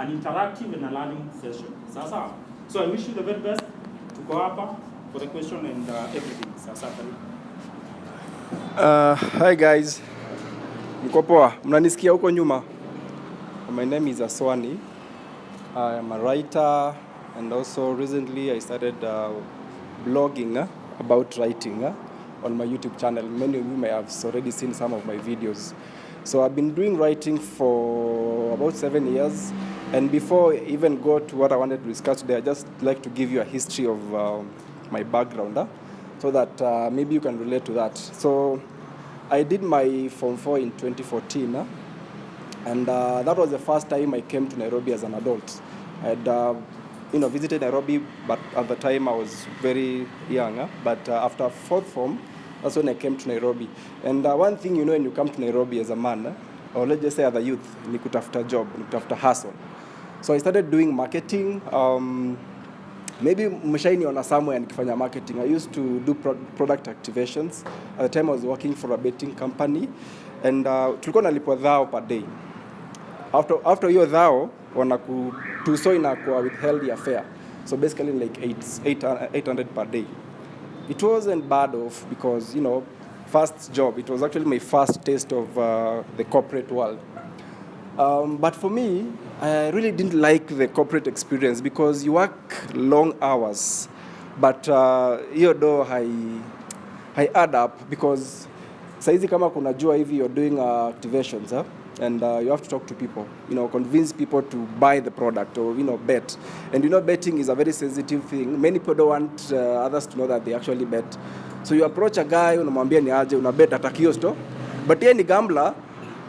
an interactive and a learning session. Sasa. So I wish you the very best to go up for the question and everything. Sasa. Hi guys. Mko poa? Mnanisikia huko nyuma? My name is Aswani. I am a writer and also recently I started blogging about writing on my YouTube channel. Many of you may have already seen some of my videos. So I've been doing writing for about 7 years, and before I even go to what I wanted to discuss today, I just like to give you a history of my background so that maybe you can relate to that. So I did my Form 4 in 2014 and that was the first time I came to Nairobi as an adult. I had visited Nairobi, but at the time I was very young. But after fourth form, that's when I came to Nairobi. And one thing when you come to Nairobi as a man, or let's just say as a youth, ni kutafuta job, ni kutafuta hustle. So I started doing marketing. Maybe mshainiona somewhere nikifanya marketing. I used to do product activations. At the time I was working for a betting company, and tulikuwa nalipwa dhao per day. After hiyo dhao tuso inakuwa withheld ya fare. So basically like 800 per day. It wasn't bad off because, first job. It was actually my first taste of the corporate world. But for me, I really didn't like the corporate experience because you work long hours. But hiyo I add up because saizi kama kunajua hivi you're doing activations, and you have to talk to people, convince people to buy the product or, bet. And betting is a very sensitive thing. Many people don't want others to know that they actually bet. So you approach a guy, unamwambia ni aje, unabet ataki hiyo sto. But yeye ni gambler,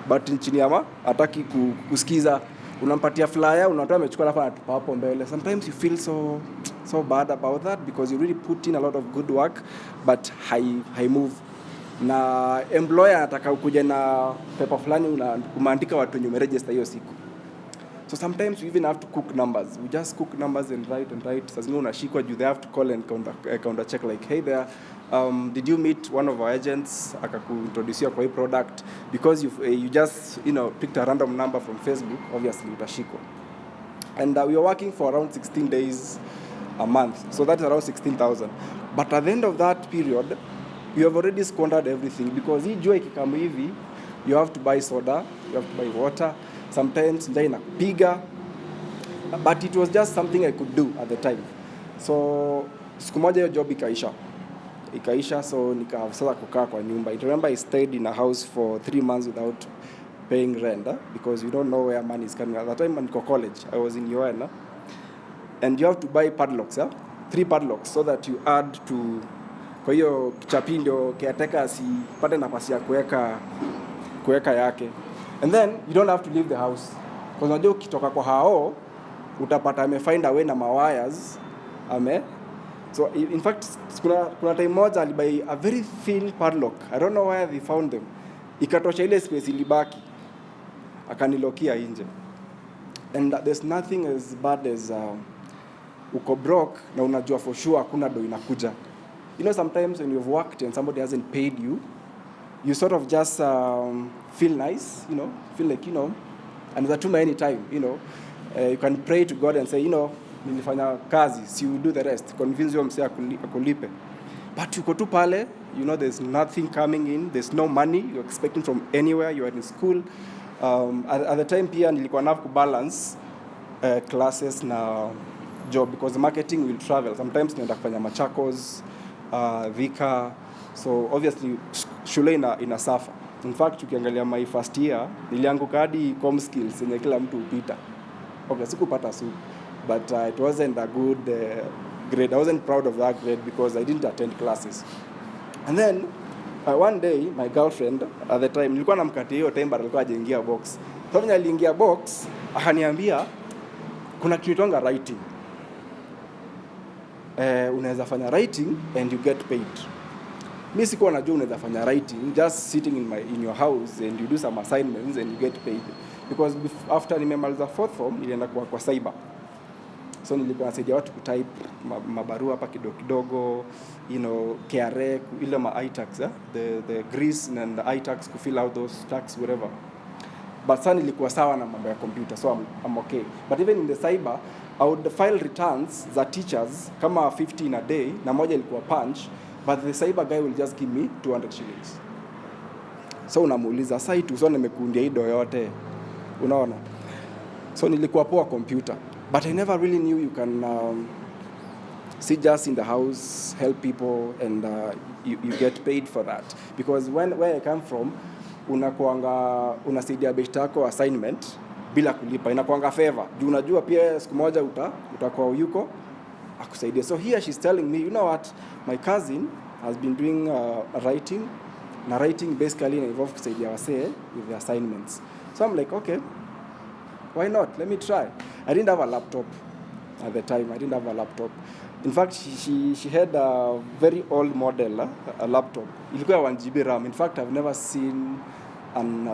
but nchini ama ataki kusikiza. Unampatia flyer, unatoa amechukua alafu anatupa hapo mbele. Sometimes you feel so bad about that because you really put in a lot of good work, but high move. Na employer anataka ukuje na paper fulani umeandika watu wenye umeregister hiyo siku. So sometimes you even have to cook numbers. We just cook numbers and write. Sasa zingine unashikwa, they have to call and counter check like, hey there, did you meet one of our agents akakuintroduce kwa hii product? Because you just picked a random number from Facebook, obviously utashikwa. And we are working for around 16 days a month. So that's around 16,000. But at the end of that period, you have already squandered everything because hii jua ikikamu hivi, you have to buy soda, you have to buy water, sometimes njaa inakupiga. But it was just something I could do at the time. So siku moja hiyo job ikaisha, so sasa kukaa kwa nyumba. I remember I stayed in a house for 3 months without paying rent because you don't know where money is coming. At that time niko college, I was in UN, and you have to buy padlocks, 3 padlocks, so that you add to. Kwa hiyo kichapi ndio caretaker asipate nafasi ya kuweka yake. And then you don't have to leave the house. Because unajua ukitoka kwa hao utapata find a way na wires so in fact kuna time moja alibai a very thin padlock. I don't know where they found them. Ikatosha ile space ilibaki. Akanilokia nje. And there's nothing as bad as uko broke na unajua for sure hakuna do inakuja. Sometimes when you've worked and somebody hasn't paid you, you sort of just feel nice, feel like, and utatuma any time, you can pray to God and say, nilifanya kazi, so you do the rest, convince your msee akulipe. But you go to pale, there's nothing coming in, there's no money you're expecting from anywhere, you are in school. At the time pia nilikuwa na kubalance classes na job because marketing will travel. Sometimes naenda kufanya Machakos, Vika, so obviously shule ina suffer. In fact ukiangalia my first year nilianguka hadi com skills yenye kila mtu upita. Okay, sikupata su, but it wasn't a good grade. I wasn't proud of that grade because I didn't attend classes. And then one day my girlfriend at the time nilikuwa namkatia hiyo time but alikuwa hajaingia box. So when aliingia box akaniambia kuna kitu tonga writing. Unaweza fanya writing and you get paid. Mimi sikuwa najua unaweza fanya writing just sitting in your house and you do some assignments and you get paid because after nimemaliza fourth form nilienda kwa cyber. So nilikuwa nasaidia watu kutype mabarua hapa kidogo, KRA ile ma iTax, the Greece and the iTax to fill out those tax whatever. but sana ilikuwa sawa na mambo ya computer, so I'm okay. But even in the cyber, I would file returns za teachers kama 50 in a day, na moja ilikuwa punch, but the cyber guy will just give me 200 shillings. So unamuuliza sasa tu, so nimekundia hii do yote, unaona. So nilikuwa poa computer, but I never really knew you can sit just in the house, help people, and you get paid for that. Because where I come from, unasaidia beshte yako assignment bila kulipa, inakuanga favor. Juu unajua pia siku moja utakuwa yuko akusaidia. So here she's telling me, you know what, my cousin has been doing writing. Na writing basically involves kusaidia wasee with the assignments. So I'm like, okay, why not? Let me try. I didn't have a laptop at the time. I didn't have a laptop. In fact, she had a very old model, a laptop. Ilikuwa 1 GB RAM. In fact, I've never seen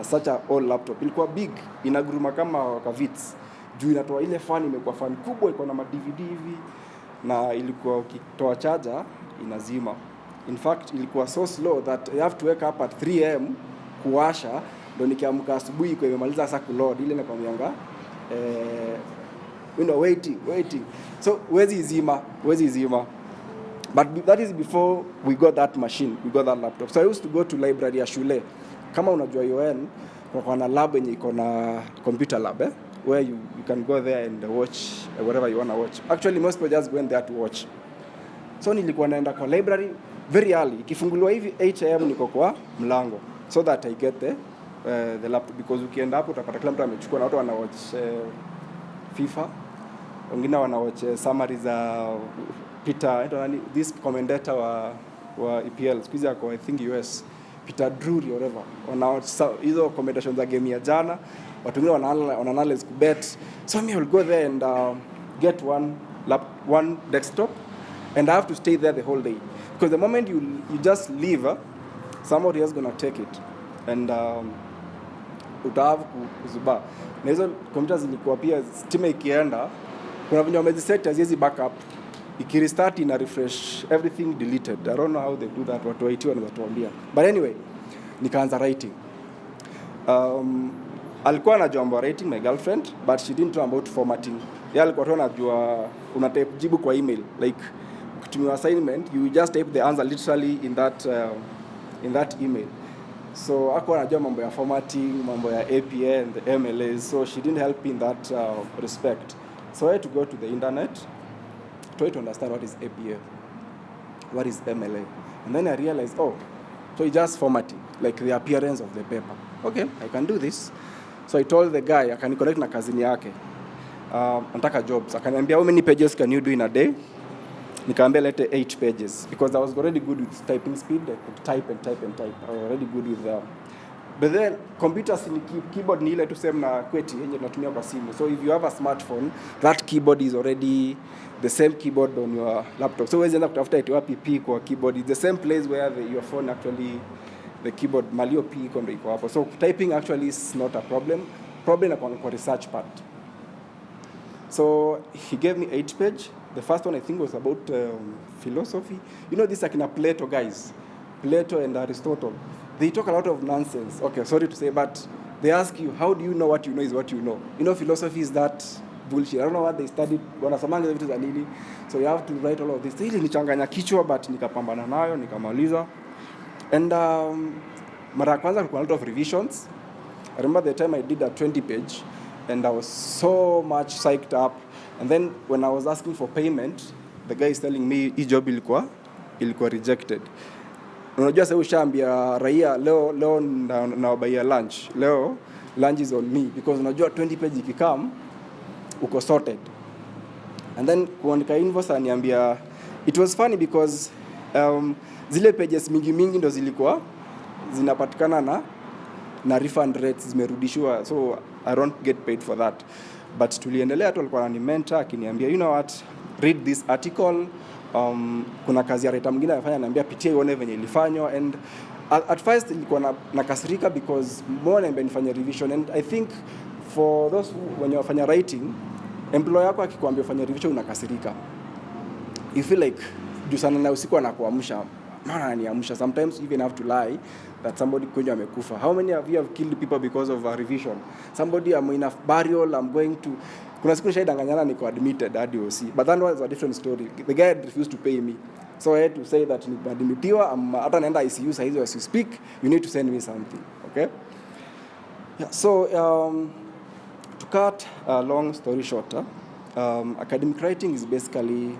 such a old laptop. Ilikuwa big, inaguruma kama kavits. Juu inatoa ile fan, imekuwa fan kubwa, iko na ma-DVD hivi, na ilikuwa ukitoa charger inazima. In fact, ilikuwa so slow that you have to wake up at 3 am kuwasha, ndio nikiamka asubuhi kwa imemaliza sasa kuload ile nakwambianga waiting. So wezi zima. But that is before we got that machine, we got that laptop. So I used to go to library ya shule. Kama unajua UN, kwa na lab yenye iko na computer lab, where you can go there and watch whatever you want to watch. Actually, most people just go in there to watch. So nilikuwa naenda kwa library very early. Ikifunguliwa hivi 8 am niko kwa mlango, so that I get the laptop, because ukienda hapo utapata kila mtu amechukua, na watu wana watch FIFA, wengine wana watch summary za Peter, this commentator wa EPL squeeze yako, I think US, Peter Drury or whatever, wana hizo commentations za game ya jana, watu wengine wana analyze kubet. So me I will go there and get one desktop, and I have to stay there the whole day, because the moment you just leave, somebody else going to take it, and utahavu kuzuba. Na hizo computers zilikuwa pia stima ikienda, kuna venye wameziset haziwezi backup, ikirestart ina refresh everything deleted. I don't know how they do that, watu waiti wanatuambia. But anyway, nikaanza writing. Alikuwa anajua mambo writing, my girlfriend, but she didn't know about formatting. Yeye alikuwa tu anajua una type jibu kwa email, like ukitumia assignment you just type the answer literally in that email. So hakuwa anajua mambo ya formatting, mambo ya APA and the MLAs, so she didn't help in that respect. So I had to go to the internet, try to understand what is APA, what is MLA, and then I realized, so it's just formatting, like the appearance of the paper. Okay, I can do this. So I told the guy, akaniconnect na kazini yake, nataka jobs. Akaniambia, how many pages can you do in a day? Nikaambia lete 8 pages, because I was already good with typing speed. I could type. I was already good with but then computers in keyboard ni ile tu same na kweti yenye tunatumia kwa simu. So if you have a smartphone, that keyboard is already the same keyboard on your laptop. So wewe kutafuta iti wapi P kwa keyboard, it's the same place where your phone actually, the keyboard malio P iko ndio iko hapo. So typing actually is not a problem na kwa research part. So he gave me 8 page. The first one I think was about philosophy. You know this akina Plato guys, Plato and Aristotle. They talk a lot of nonsense. Okay, sorry to say, but they ask you, how do you know what you know is what you know? You know, philosophy is that bullshit. I don't know what they studied. Wanasamanga vitu za nini. So you have to write all of this. Hili nichanganya kichwa, but nikapambana nayo, nikamaliza. And mara ya kwanza kulikuwa a lot of revisions. I remember the time I did a 20 page, and I was so much psyched up. And then when I was asking for payment, the guy is telling me hii job ilikuwa rejected. Unajua sasa ushaambia raia leo na buy lunch. Leo lunch is on me, because unajua 20 page ikikam uko sorted. And then kuandika invoice aniambia, it was funny because zile pages mingi ndo zilikuwa zinapatikana na refund rates zimerudishwa, so I don't get paid for that. But tuliendelea tu, alikuwa anani mentor akiniambia, you know what, read this article. Kuna kazi ya writer mwingine anafanya, ananiambia pitia ione venye ilifanywa. And at first ilikuwa nakasirika because more niambia nifanye revision. And I think for those when you wafanya writing, employer yako akikwambia ufanye revision unakasirika. You feel like juu sana na usiku anakuamsha, maana ananiamsha. Sometimes you even have to lie that somebody kwenye amekufa. How many of you have killed people because of a revision? Somebody, I'm in a burial, I'm going to... Kuna siku nishaidanganyana niko admitted hadi OC, but that was a different story. The guy refused to pay me. So I had to say that nimeadmitiwa, hata naenda ICU saizi as you speak, you need to send me something, okay? Yeah, so to cut a long story short, academic writing is basically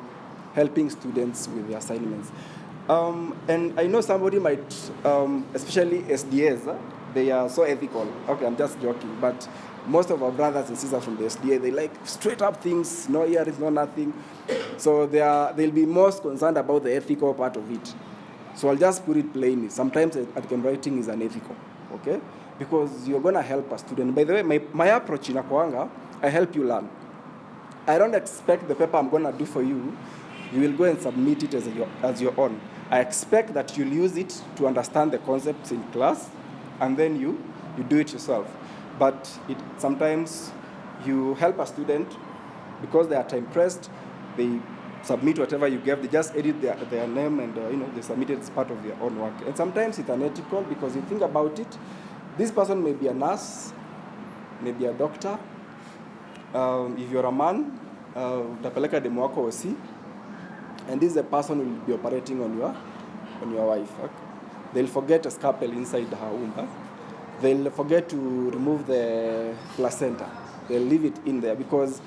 helping students with their assignments. And I know somebody might, especially SDS, they are so ethical. Okay, I'm just joking, but most of our brothers and sisters from the SDA, they like straight up things, no earrings, no nothing. So they'll be most concerned about the ethical part of it. So I'll just put it plainly. Sometimes academic writing is unethical, okay? Because you're going to help a student. By the way, my approach in Akwanga, I help you learn. I don't expect the paper I'm going to do for you, you will go and submit it as your own. I expect that you'll use it to understand the concepts in class, and then you do it yourself. But sometimes you help a student because they are time pressed, they submit whatever you gave, they just edit their name and they submit it as part of their own work. And sometimes it's unethical because you think about it, this person may be a nurse, maybe a doctor. If you're a man, utapeleka demu wako OC, and this is a person who will be operating on your wife. Okay? They'll forget a scalpel inside her womb. They'll forget to remove the placenta. They'll leave it in there because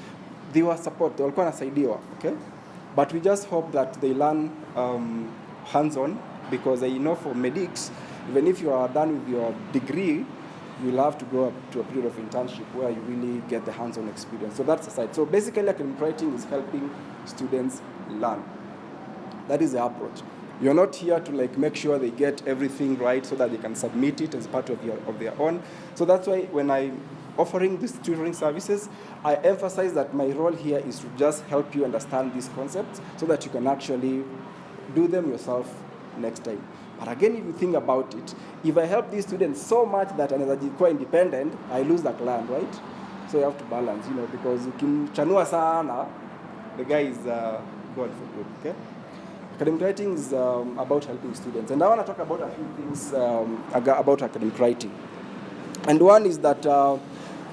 they were support. They walikuwa nasaidiwa, okay? But we just hope that they learn hands-on, because I know for medics, even if you are done with your degree, you'll have to go up to a period of internship where you really get the hands-on experience. So that's the side. So basically, academic writing is helping students learn. That is the approach. You're not here to make sure they get everything right so that they can submit it as part of their own. So that's why when I'm offering these tutoring services, I emphasize that my role here is to just help you understand these concepts so that you can actually do them yourself next time. But again, if you think about it, if I help these students so much that anaweza kuwa independent, I lose the client, right? So you have to balance, because ukimchanua sana, the guy is gone for good, okay? Academic writing is about helping students. And I want to talk about a few things about academic writing. And one is that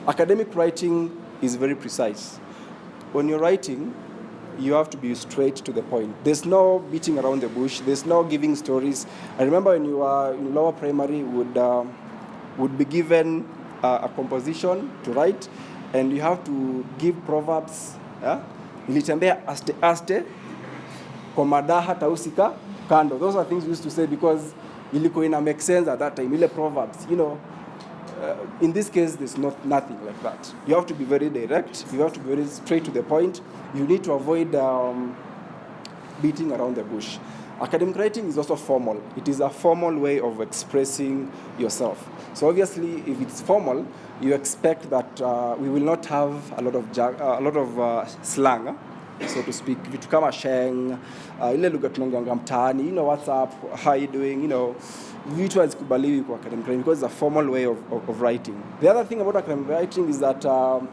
academic writing is very precise. When you're writing, you have to be straight to the point. There's no beating around the bush. There's no giving stories. I remember when you were in lower primary, would be given a composition to write, and you have to give proverbs. Nilitembea aste aste, komadaha tausika kando. Those are things we used to say because ilikuwa ina make sense at that time. Ile proverbs, in this case, there's nothing like that. You have to be very direct. You have to be very straight to the point. You need to avoid beating around the bush. Academic writing is also formal. It is a formal way of expressing yourself. So obviously, if it's formal, you expect that we will not have a lot of slang, so to speak. Vitu kama sheng, ile lugha tunaongea mtaani, what's up, how are you doing, vitu hazikubaliwi kwa academic writing because it's a formal way of writing. The other thing about academic writing is that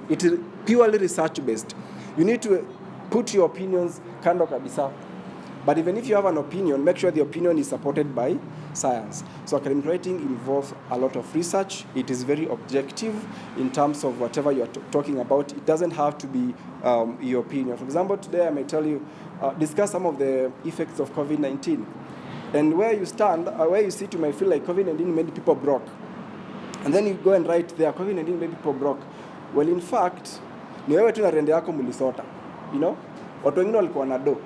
it is purely research-based. You need to put your opinions kando kabisa. But even if you have an opinion, make sure the opinion is supported by science. So academic writing involves a lot of research. It is very objective in terms of whatever you are talking about. It doesn't have to be your opinion. For example, today I may tell you, discuss some of the effects of COVID-19. And where you stand, where you sit, you might feel like COVID-19 made people broke. And then you go and write there, COVID-19 made people broke. Well, in fact, ni wewe tu na rende yako mulisota. Watu wengine walikuwa na do.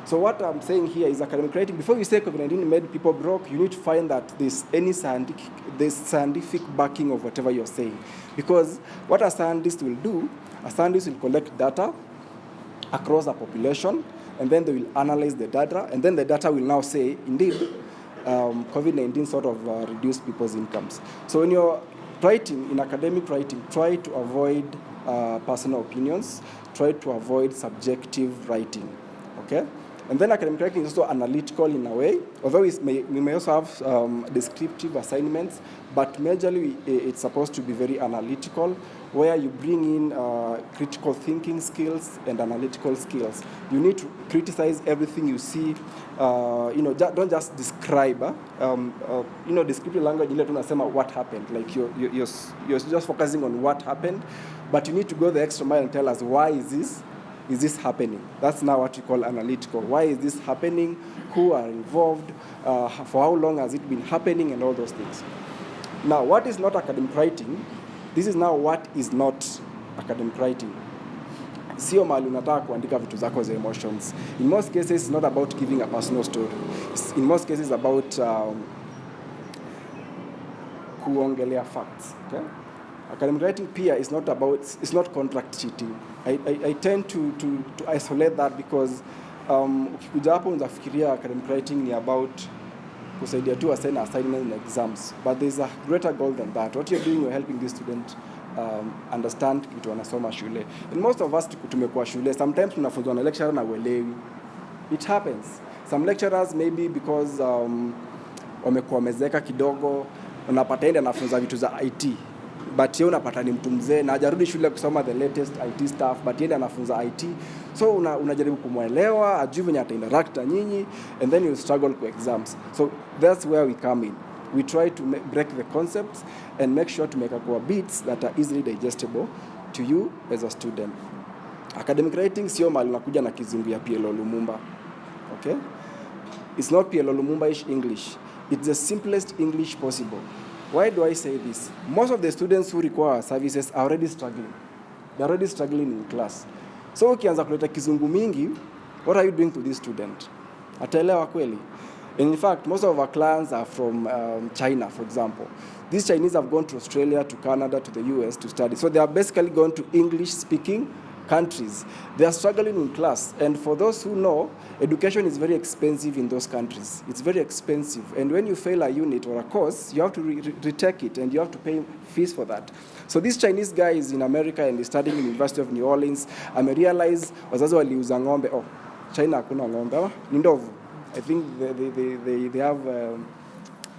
So what I'm saying here is academic writing. Before you say COVID-19 made people broke, you need to find that there's scientific backing of whatever you're saying. Because what a scientist will do, a scientist will collect data across a population, and then they will analyze the data, and then the data will now say, indeed, COVID-19 sort of reduced people's incomes. So when you're writing, in academic writing, try to avoid personal opinions, try to avoid subjective writing, okay? And then academic writing is also analytical in a way, although we may also have descriptive assignments, but majorly it's supposed to be very analytical, where you bring in critical thinking skills and analytical skills. You need to criticize everything you see, don't just describe, descriptive language ile tunasema what happened, like you're just focusing on what happened, but you need to go the extra mile and tell us why is this happening. That's now what we call analytical. Why is this happening? Who are involved? For how long has it been happening, and all those things. Now, what is not academic writing? This is now what is not academic writing. Sio mahali unataka kuandika vitu zako za emotions. In most cases, it's not about giving a personal story. In most cases, it's about kuongelea facts. Okay? Academic writing pia is not contract cheating. I tend to isolate that because ukikuja hapo unafikiria academic writing ni about kusaidia tu assign assignments and exams, but there's a greater goal than that. What you're doing, you're helping the student understand kitu wanasoma shule. And most of us tumekuwa shule, sometimes tunafunzwa na lecturer na uelewi. It happens. Some lecturers maybe because wamekuwa wamezeka kidogo, unapata ende anafunza vitu za IT, but yeye unapata ni mtu mzee na hajarudi shule kusoma the latest IT stuff, but yeye anafunza IT, so unajaribu kumwelewa, ajue venye ata interact na nyinyi, and then you struggle for exams. So that's where we come in. We try to break the concepts and make sure to make a bits that are easily digestible to you as a student. Academic writing sio mali unakuja na kizungu ya PLO Lumumba. Okay? It's not PLO Lumumba-ish English. It's the simplest English possible. Why do I say this? Most of the students who require our services are already struggling. They're already struggling in class. So ukianza kuleta kizungu mingi, what are you doing to this student? Ataelewa kweli? And in fact, most of our clients are from China, for example. These Chinese have gone to Australia, to Canada, to the US to study. So they are basically going to English-speaking countries. They are struggling in class. And for those who know, education is very expensive in those countries. It's very expensive. And when you fail a unit or a course, you have to retake it, and you have to pay fees for that. So this Chinese guy is in America and is studying in the University of New Orleans. Amerealize wazazi waliuza ng'ombe. Oh, China hakuna ng'ombe. Ni ndovu. I think they have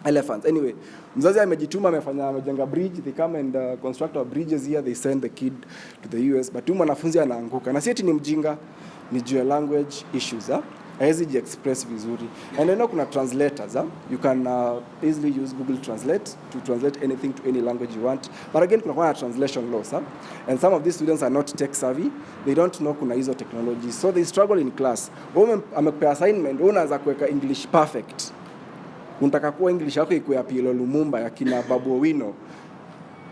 elephants. Anyway, mzazi amejituma, amejenga bridge. They come and construct our bridges here. They send the kid to the US. But mwanafunzi anaanguka. Na si eti ni mjinga, ni juu ya language issues. Haezi express vizuri. And I know kuna translators. You can easily use Google Translate to translate anything to any language you want. But again, kuna translation laws. And some of these students are not tech savvy. They don't know kuna hizo technologies. So they struggle in class. Amekupea assignment, unaanza kuweka English perfect. Unataka kuwa English yako ikuwe ya PLO Lumumba, ya kina Babu Owino.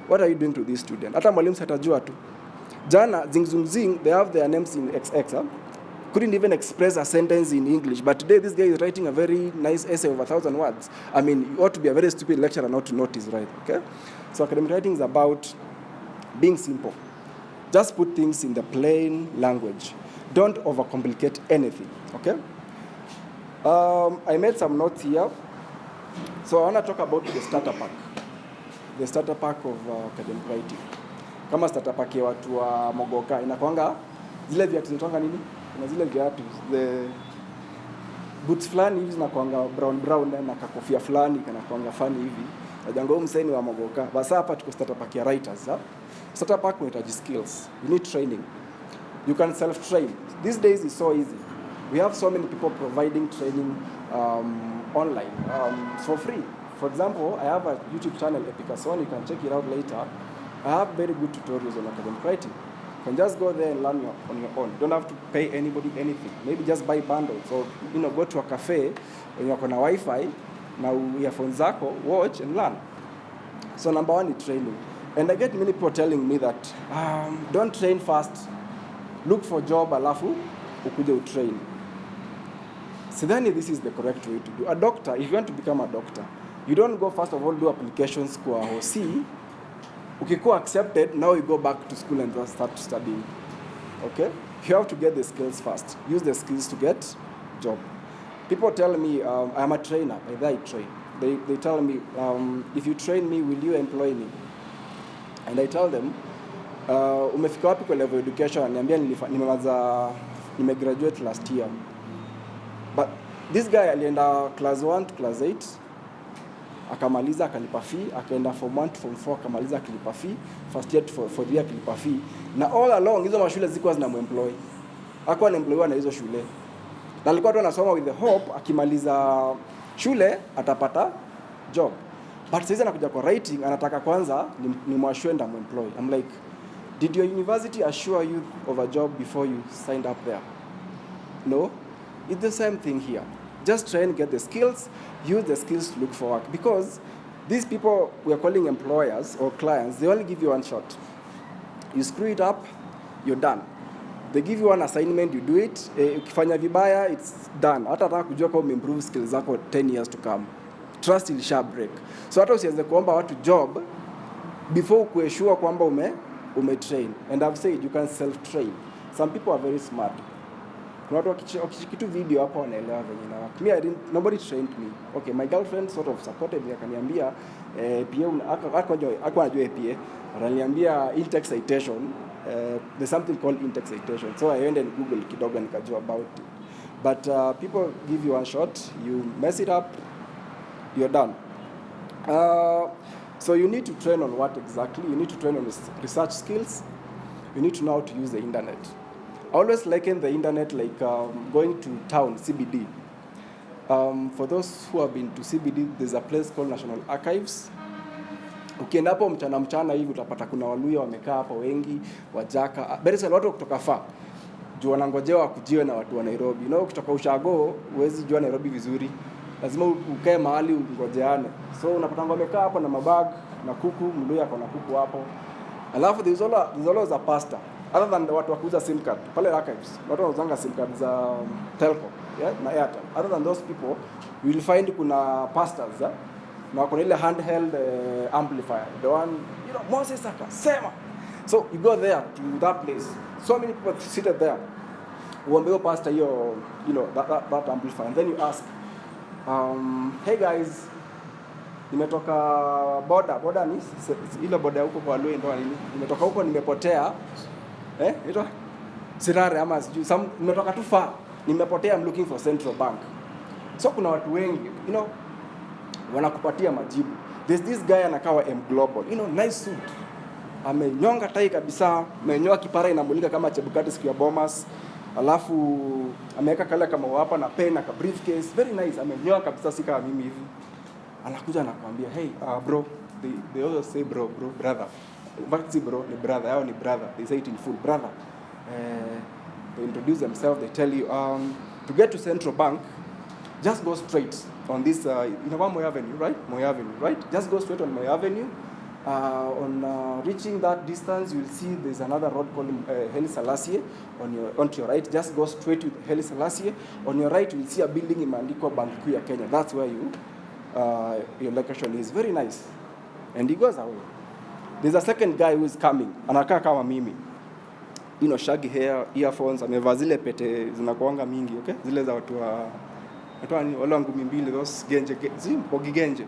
What are you doing to this student? Hata mwalimu satajua tu. Jana, Zing, they have their names in XX. Couldn't even express a sentence in English. But today, this guy is writing a very nice essay of 1,000 words. I mean, you ought to be a very stupid lecturer not to notice, right? Okay? So academic writing is about being simple. Just put things in the plain language. Don't overcomplicate anything, okay? I made some notes here. So I want to talk about the starter pack. The starter pack of academic writing. Kama starter pack ya watu wa Mogoka, inakuanga zile viatu zinaitwanga nini? Kuna zile viatu, the boots fulani hivi zinakuanga brown na kakofia fulani kanakuanga funny hivi. Najango mseni wa Mogoka. Basa hapa tuko starter pack ya writers. Starter pack unahitaji skills. You need training. You can self-train. These days it's so easy. We have so many people providing training online for free. For example, I have a YouTube channel, Epicason. You can check it out later. I have very good tutorials on academic writing. You can just go there and learn on your own. You don't have to pay anybody anything. Maybe just buy bundles or go to a cafe when you're on a Wi-Fi, now earphones zako, watch and learn. So number one is training. And I get many people telling me that don't train fast. Look for job alafu ukuje utrain. Sidhani this is the correct way to do. A doctor, if you want to become a doctor, you don't go first of all do applications kwa HOC. Ukikuwa accepted, now you go back to school and start studying. Okay? You have to get the skills first. Use the skills to get job. People tell me, I'm a trainer. By that I train. They tell me, if you train me, will you employ me? And I tell them, umefika wapi kwa level education? Niambia nimegraduate last year. But this guy alienda class 1 to class 8, akamaliza akalipa fee, akaenda form 1 to form 4 akamaliza akilipa fee, first year to fourth year akilipa fee. Na all along hizo mashule zilikuwa zinamuemploy. Hakuwa anaemploywa na hizo shule. Na alikuwa tu anasoma with the hope akimaliza shule atapata job. But sasa anakuja kwa writing anataka kwanza ni mwashwe and employ. I'm like, did your university assure you of a job before you signed up there? No. It's the same thing here. Just try and get the skills, use the skills to look for work. Because these people we are calling employers or clients, they only give you one shot. You screw it up, you're done. They give you one assignment, you do it. Ukifanya vibaya, it's done. Hata nataka kujua kama umeimprove skills zako 10 years to come. Trust ilisha break. So hata usianze kuomba watu job before kueshua kwamba umetrain. And I've said you can self-train. Some people are very smart. Kuna watu wakichikitu video hapo wanaelewa venye na. Nobody trained me. Okay, my girlfriend sort of supported me, akaniambia PA akwa anajua PA. Ananiambia in-text citation. There's something called in-text citation. So I went and Google kidogo nikajua about it. But people give you one shot, you mess it up, you're done. So you need to train on what exactly? You need to train on research skills. You need to know how to use the internet. I always liken the internet like going to town, CBD. For those who have been to CBD, there's a place called National Archives. Ukienda hapo mchana hivi utapata kuna Waluya wamekaa hapo wengi, Wajaka. There is a lot of kutoka far. Juu wanangojewa kujiwe na watu wa Nairobi. Kutoka Ushago, huwezi jua Nairobi vizuri. Lazima ukae mahali ungojeane. So unapata wamekaa hapo na mabag na kuku, Mluya ako na kuku hapo. Alafu there's always a pastor. Other than watu wakuuza SIM card, pale archives, watu wanauzanga SIM card za telco, yeah, na Airtel. Other than those people, you will find kuna pastors, na kuna ile handheld amplifier, the one, Moses Saka, sema. So you go there to that place. So many people seated there. Uambeo pastor hiyo, that amplifier, and then you ask, hey guys, nimetoka boda ni ile boda huko kwa Lui ndo nini? Nimetoka huko nimepotea. Ito Sirare ama nimetoka tu far. Nimepotea, I'm looking for Central Bank. So kuna watu wengi, wanakupatia majibu. There's this guy anakawa M Global. Nice suit. Amenyonga tai kabisa, amenyoa kipara inamulika kama Chebukati siku ya Bomas. Alafu ameweka kale kama hapa na pen na briefcase. Very nice. Amenyoa kabisa si kama mimi hivi. Anakuja anakuambia, hey, bro, they always say bro, brother. But see bro, ni brother, yao ni brother. They say it in full, brother. They introduce themselves, they tell you, to get to Central Bank, just go straight on this, Moi Avenue, right? Moi Avenue, right? Just go straight on Moi Avenue. On reaching that distance, you'll see there's another road called Haile Selassie onto your right. Just go straight to Haile Selassie. On your right, you'll see a building in Mandiko, Bank Kuu ya Kenya. That's where your location is. Very nice. And he goes away. There's a second guy who is coming. Anakaa kama mimi. Shaggy hair, earphones, amevaa zile pete zinakuanga mingi, okay? Zile za watu wale ngumi mbili, those genje, genje.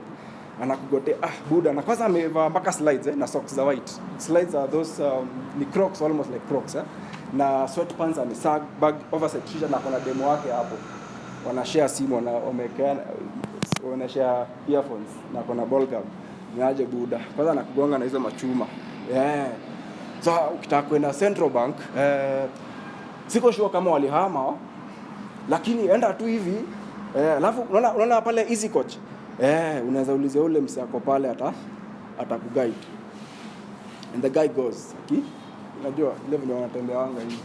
Anakugotea, buda, na kwanza amevaa mpaka slides, na socks za white. Slides are those, ni Crocs, almost like Crocs, na sweatpants and sag, bag, oversized t-shirt, na kuna demo wake hapo. Wanashare simu, wanashare earphones, na kuna ball gum. Niaje buda. Kwanza nakugonga na hizo machuma. Yeah. So ukitaka kwenda Central Bank, siko sure kama walihama, lakini enda tu hivi, alafu unaona pale easy coach. Unaweza ulizia ule msako pale atakuguide. And the guy goes, okay? Unajua ile vile wanatembeanga hivi.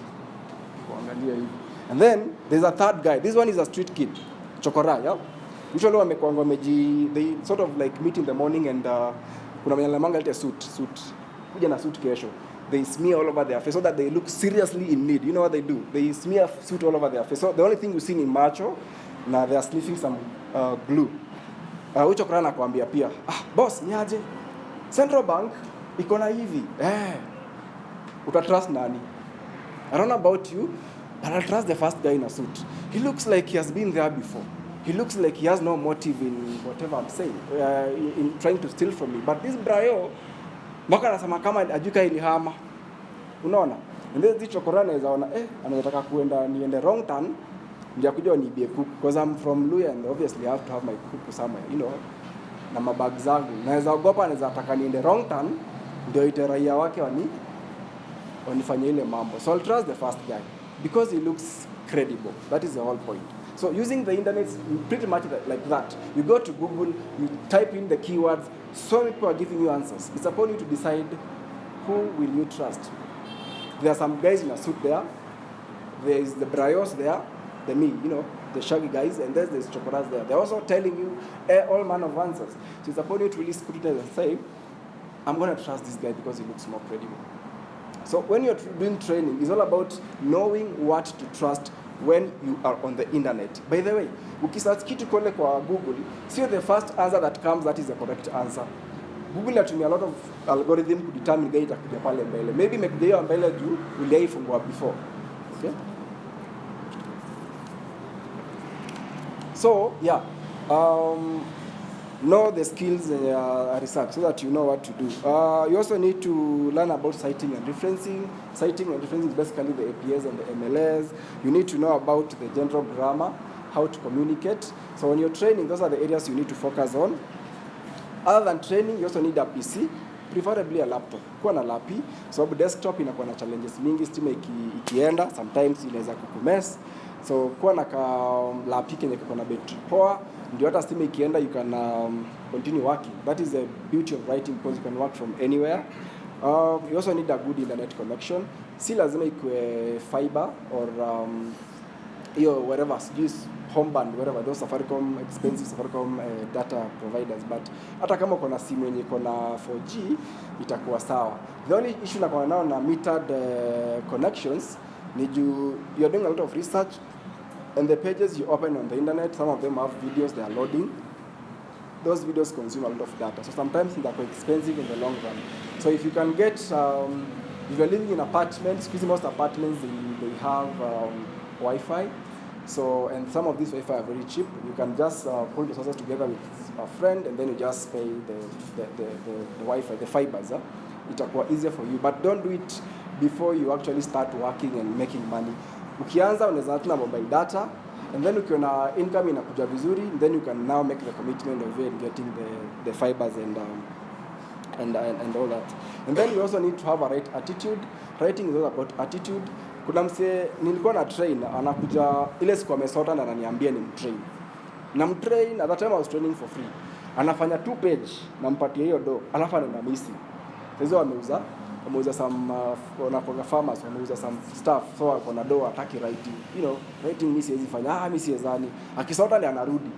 Kuangalia hivi. And then there's a third guy. This one is a street kid. Chokora, yeah? Usually wamekuanga they sort of like meet in the morning and kuna mwenye lamanga ile suit. Kuja na suit kesho. They smear all over their face so that they look seriously in need. You know what they do? They smear suit all over their face. So the only thing you see in macho, na they are sniffing some glue. Uchokora anakuambia pia, boss, niaje? Central Bank iko na hivi. Utatrust nani? I don't know about you, but I'll trust the first guy in a suit. He looks like he has been there before. He looks like he has no motive in whatever I'm saying, in trying to steal from me. But this Brayo, mpaka anasema kama ajuka ilihama. Unaona? And then this chokora anaweza ona, anataka niende wrong turn, ndio kuja niibie kuku. Because I'm from Luya and obviously I have to have my kuku somewhere, na mabag zangu. Naweza ogopa anaweza ataka niende wrong turn, ndio ite raia wake wanifanye ile mambo. So I'll trust the first guy because he looks credible. That is the whole point. So using the internet is pretty much like that. You go to Google, you type in the keywords, so many people are giving you answers. It's upon you to decide who will you trust. There are some guys in a suit there. There is the Brios there, the the shaggy guys, and there's chocoras there. They're also telling you all manner of answers. So it's upon you to really scrutinize and say, I'm going to trust this guy because he looks more credible. So when you're doing training, it's all about knowing what to trust when you are on the internet. By the way, ukisearch kitu kole kwa Google, see the first answer that comes, that is the correct answer. Google inatumia a lot of algorithm to determine gani itakuja pale mbele. Maybe imekuja hiyo mbele juu uliaifungua before. Okay? So, yeah. Know the skills research so that you know what to do. You also need to learn about citing and referencing. Citing and referencing is basically the APAs and the MLAs. You need to know about the general grammar, how to communicate. So when you're training, those are the areas you need to focus on. Other than training, you also need a PC, preferably a laptop. Kuwa na lapi, so desktop inakuwa na challenges mingi, stima ikienda, sometimes inaweza kukumess. So kuwa na lapi kenye kuna battery power, ndio hata stima ikienda you can continue working. That is the beauty of writing because you can work from anywhere. You also need a good internet connection. Si lazima ikue fiber or wherever, use home band, wherever, those Safaricom, expensive Safaricom data providers. But hata kama uko na simu yenye iko na 4G, itakuwa sawa. The only issue na kuna nao na metered connections, you're doing a lot of research, and the pages you open on the internet, some of them have videos they are loading. Those videos consume a lot of data. So sometimes they're quite expensive in the long run. So if you can get, if you're living in apartments, because most apartments, they have Wi-Fi. So, and some of these Wi-Fi are very cheap. You can just pull the sources together with a friend, and then you just pay the Wi-Fi, the fibers. Itakuwa easier for you. But don't do it before you actually start working and making money. Ukianza unaweza tuna mobile data, and then ukiona income inakuja vizuri, then you can now make the commitment of it, getting the fibers and all that. And then you also need to have a right attitude. Writing is all about attitude. Kuna mse nilikuwa na train, anakuja ile siku amesota na ananiambia ni mtrain. Na mtrain, at that time I was training for free. Anafanya 2 page, nampatia hiyo do, alafu anaenda misi. Hizo ameuza some wanakuwa farmers, wameuza some stuff, so akona do hataki writing. Writing mimi siwezi fanya, mimi siwezani. Akisota ni anarudi.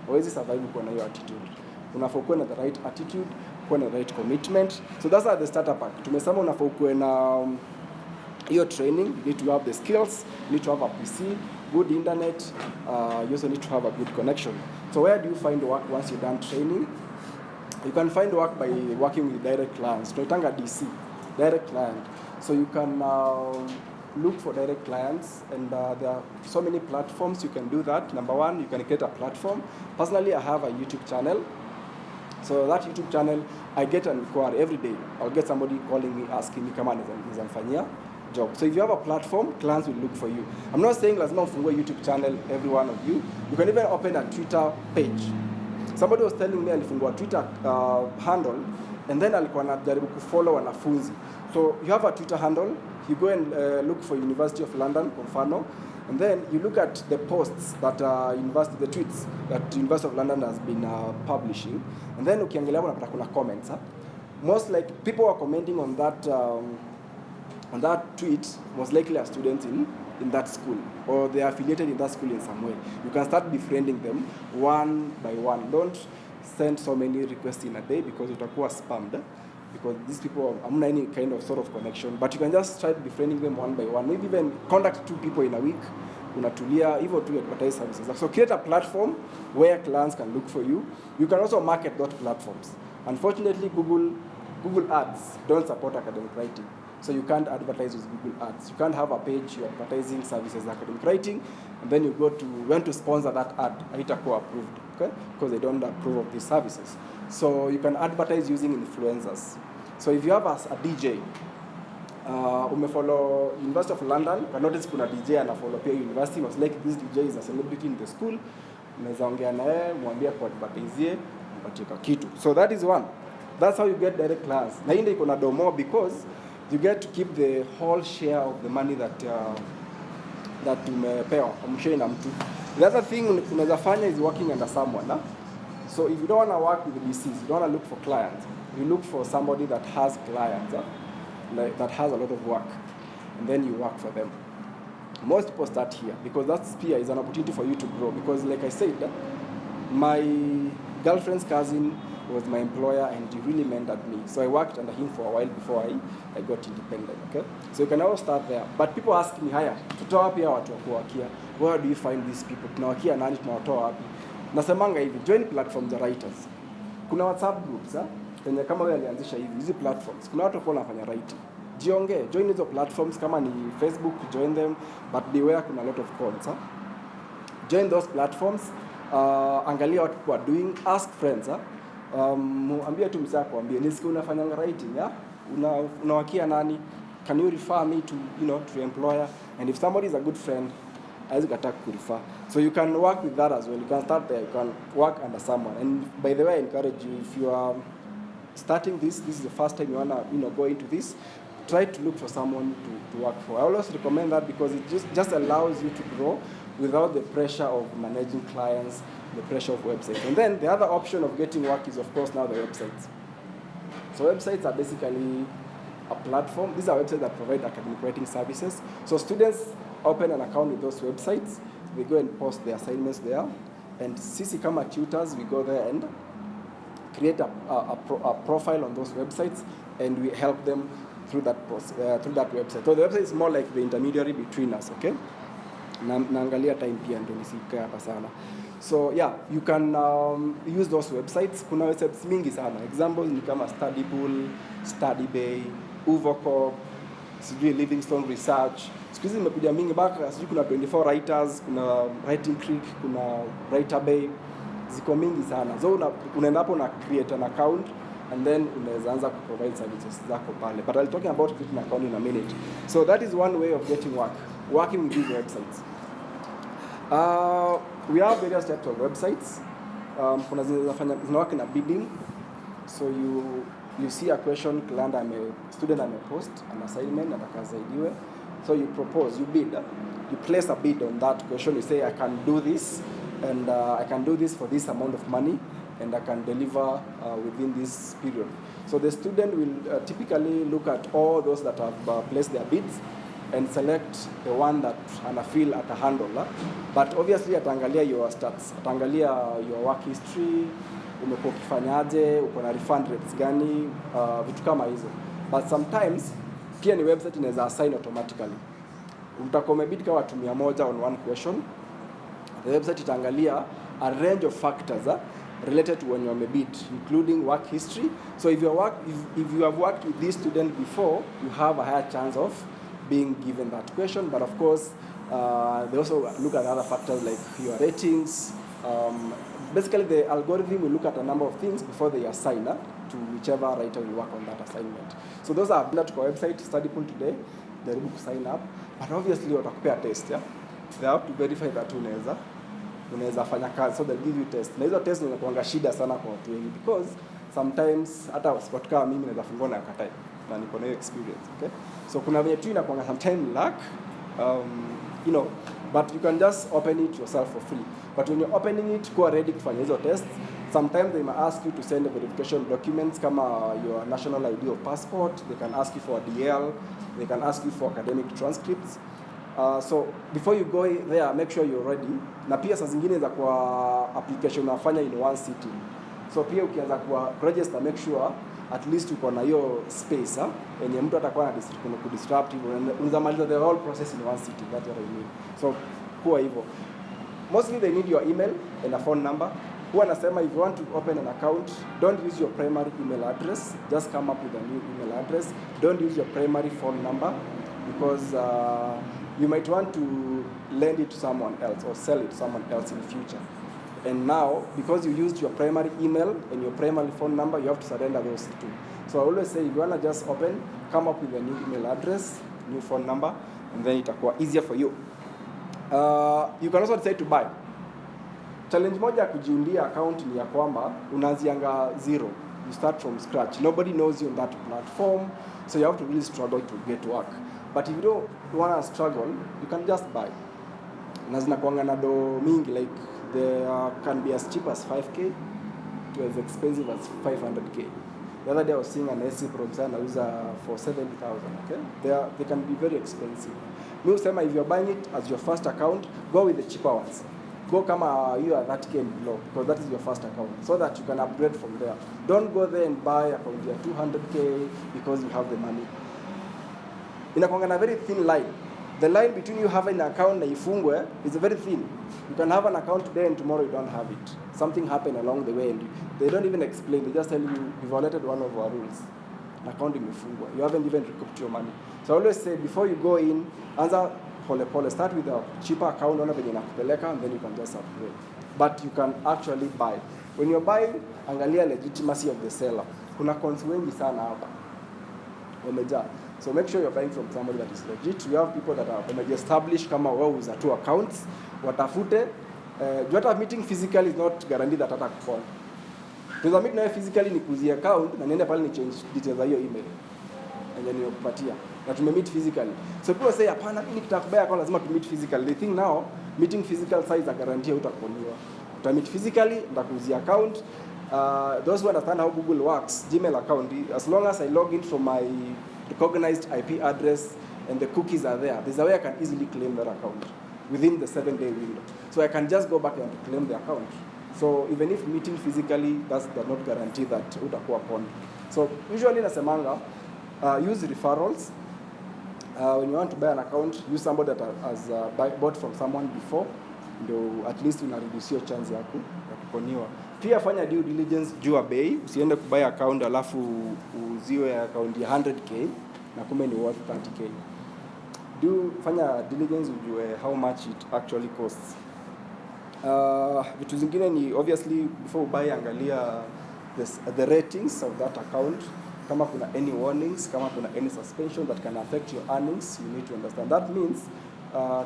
Hawezi survive kwa na hiyo attitude. Unafaa kuwa na the right attitude, kuwa na right commitment. So that's the starter pack. Tumesema unafaa kuwa na your training, you need to have the skills, you need to have a PC, good internet, you also need to have a good connection. So where do you find work once you're done training? You can find work by working with direct clients. Tunaitanga DC, direct client. So you can look for direct clients, and there are so many platforms you can do that. Number one, you can create a platform. Personally, I have a YouTube channel. So that YouTube channel, I get an inquiry every day. I'll get somebody calling me, asking me, kama nizamfanyia job. So if you have a platform, clients will look for you. I'm not saying lazima ufungue YouTube channel, every one of you. You can even open a Twitter page. Somebody was telling me alifungua Twitter handle, and then alikuwa anajaribu kufollow wanafunzi. So you have a Twitter handle, you go and look for University of London, kwa mfano, and then you look at the posts that the tweets that University of London has been publishing, and then ukiangalia unapata kuna comments. Most like people are commenting on that tweet, most likely are students in that school, or they are affiliated in that school in some way. You can start befriending them one by one. Don't send so many requests in a day because utakuwa spammed, because these people have any kind of sort of connection. But you can just try befriending them one by one. Maybe even contact 2 people in a week. Unatulia, even to advertise services. So create a platform where clients can look for you. You can also market those platforms. Unfortunately, Google Ads don't support academic writing. So you can't advertise with Google Ads. You can't have a page, you're advertising services academic writing, and then you want to sponsor that ad, haitakuwa approved, okay? Because they don't approve of these services. So you can advertise using influencers. So if you have a DJ, umefollow University of London, you notice kuna DJ anafollow pia university, was like this DJ is a celebrity in the school, unaweza ongea naye, mwambie kwa advertise, mpatie kitu. So that is one. That's how you get direct clients. Na hii ndio iko na domo because you get to keep the whole share of the money that umepewa umshare na mtu. The other thing unaweza fanya is working under someone. So if you don't want to work with the DCs, you don't want to look for clients, you look for somebody that has clients, like that has a lot of work, and then you work for them. Most people start here because that sphere is an opportunity for you to grow. Because like I said, my girlfriend's cousin was my employer and he really mentored me. So I worked under him for a while before I got independent, okay? So you can always start there. But people ask me, haya, tutoa wapi watu wa kuwakia? Where do you find these people? Tunawakia nani, tunawatoa wapi? Nasemanga hivi, join platforms za writers. Kuna WhatsApp groups, yenye kama wewe alianzisha hizi platforms. Kuna watu wako wanafanya writing. Jiongee, join hizo platforms. Kama ni Facebook, join them, but beware kuna a lot of cons. Join those platforms. Angalia what people are doing, ask friends. Ambia tu msako kuambia nisikie unafanya writing, unawakia nani, can you refer me to to your employer, and if somebody is a good friend as you attack refer. So you can work with that as well. You can start there, you can work under someone. And by the way, I encourage you, if you are starting this is the first time you want to go into this, try to look for someone to work for. I always recommend that because it just allows you to grow without the pressure of managing clients, the pressure of websites. And then the other option of getting work is, of course, now the websites. So websites are basically a platform. These are websites that provide academic writing services. So students open an account with those websites. They go and post their assignments there. And sisi kama tutors, we go there and create a profile on those websites, and we help them through that website. So the website is more like the intermediary between us, okay? Naangalia time pia ndio nisikae hapa sana. So yeah, you can use those websites. Kuna websites mingi sana. Examples ni kama Study Pool, Study Bay, Uvocop, sijui Livingstone Research. Siku hizi zimekuja mingi baka, sijui kuna 24 Writers, kuna Writing Creek, kuna Writer Bay. Ziko mingi sana. So unaenda hapo na create an account and then unaweza anza provide services zako pale. But I'll talking about creating an account in a minute. So that is one way of getting work, working with these websites. We have various types of websites. Kuna zinawaka na bidding. So you see a question, student post an assignment atakazaidiwe. So you propose, you bid. You place a bid on that question. You say, I can do this, and I can do this for this amount of money, and I can deliver within this period. So the student will typically look at all those that have placed their bids and select the one that feel at a handle. But obviously ataangalia your stats, ataangalia your work history, umekuwa ukifanyaje, uko na refund rates gani, vitu kama hizo. But sometimes pia ni website inaweza assign automatically. Utakuwa umebid kama watu 100 on one question. The website itaangalia a range of factors related to when you are bid, including work history. So if you have worked with this student before, you have a higher chance of being given that question. But of course, they also look at other factors like your ratings. Basically, the algorithm will look at a number of things before they assign to whichever writer will work on that assignment. So those are to our website, Study Pool today. They're able to sign up. But obviously, watakupea test. They have to verify that unaweza fanya kazi. So they'll give you test. Na hizo test zinakuanga shida sana kwa watu wengi because sometimes hata watu kama mimi naweza fungua na katai na niko na experience, okay? So kuna venye tu inakuanga sometimes luck, but you can just open it yourself for free. But when you're opening it, go ready kufanya hizo tests. Sometimes they may ask you to send verification documents kama your national ID or passport. They can ask you for a DL. They can ask you for academic transcripts. So before you go there, make sure you're ready. Na pia saa zingine za kwa application unafanya in one sitting. So pia ukianza kwa register, make sure at least uko na hiyo space yenye mtu atakuwa na disrupt hivyo. Unamaliza the whole process in one sitting. That's what I mean. So kuwa hivyo. Mostly they need your email and a phone number. Huwa nasema if you want to open an account, don't use your primary email address. Just come up with a new email address. Don't use your primary phone number because you might want to lend it to someone else or sell it to someone else in the future. And now, because you used your primary email and your primary phone number, you have to surrender those two. So I always say, if you want to just open, come up with a new email address, new phone number, and then itakuwa easier for you. You can also decide to buy. Challenge moja ya kujiundia account ni ya kwamba unaanzianga zero. You start from scratch. Nobody knows you on that platform, so you have to really struggle to get work. But if you don't want to struggle, you can just buy. na zinakuanga na do mingi, like they can be as cheap as 5k to as expensive as 500k. The other day I was seeing an SC Pro sana for 70,000. Okay, they can be very expensive. Me usema if you're buying it as your first account, go with the cheaper ones. Go kama you are 30k and below, because that is your first account, so that you can upgrade from there. Don't go there and buy account ya 200k because you have the money. Inakuanga na very thin line. The line between you having an account na ifungwe is very thin. You can have an account today and tomorrow you don't have it. Something happened along the way and they don't even explain. They just tell you violated one of our rules. An account imefungwa. You haven't even recouped your money. So I always say before you go in, anza pole pole. Start with a cheaper account, ona venye nakupeleka, and then you can just upgrade. But you can actually buy. When you're buying, angalia legitimacy of the seller. Kuna cons wengi sana hapa. Wamejaa. So make sure you're buying from somebody that is legit. We have people that are established kama wao with 2 accounts. Watafute. Hata meeting physically is not guaranteed that hata kupona. Tunaweza meet nawe physically ni kuuzia account na niende pale ni change details za hiyo email. Na nikupatia. Na tumemeet physically. So people say hapana, mimi nitakubaya account lazima to meet physically. They think now meeting physical size a guarantee utakoniwa. Utamit physically, ndakuuzia account. Those who understand how Google works, Gmail account, as long as I log in from my recognized IP address and the cookies are there, there's a way I can easily claim that account within the 7-day window. So I can just go back and claim the account. So even if meeting physically, that does not guarantee that utakuwa pond. So usually nasemanga, use referrals. When you want to buy an account, use somebody that has bought from someone before. Ndio at least unareduce your chance ya kuponiwa. Pia fanya due diligence, jua bei, usiende kubuy account alafu uziwe account ya 100k na kumbe ni worth 30k. Fanya diligence ujue how much it actually costs. Vitu zingine ni obviously before buy angalia the ratings of that account. Kama kuna any warnings, kama kuna any suspension that can affect your earnings, you need to understand. That means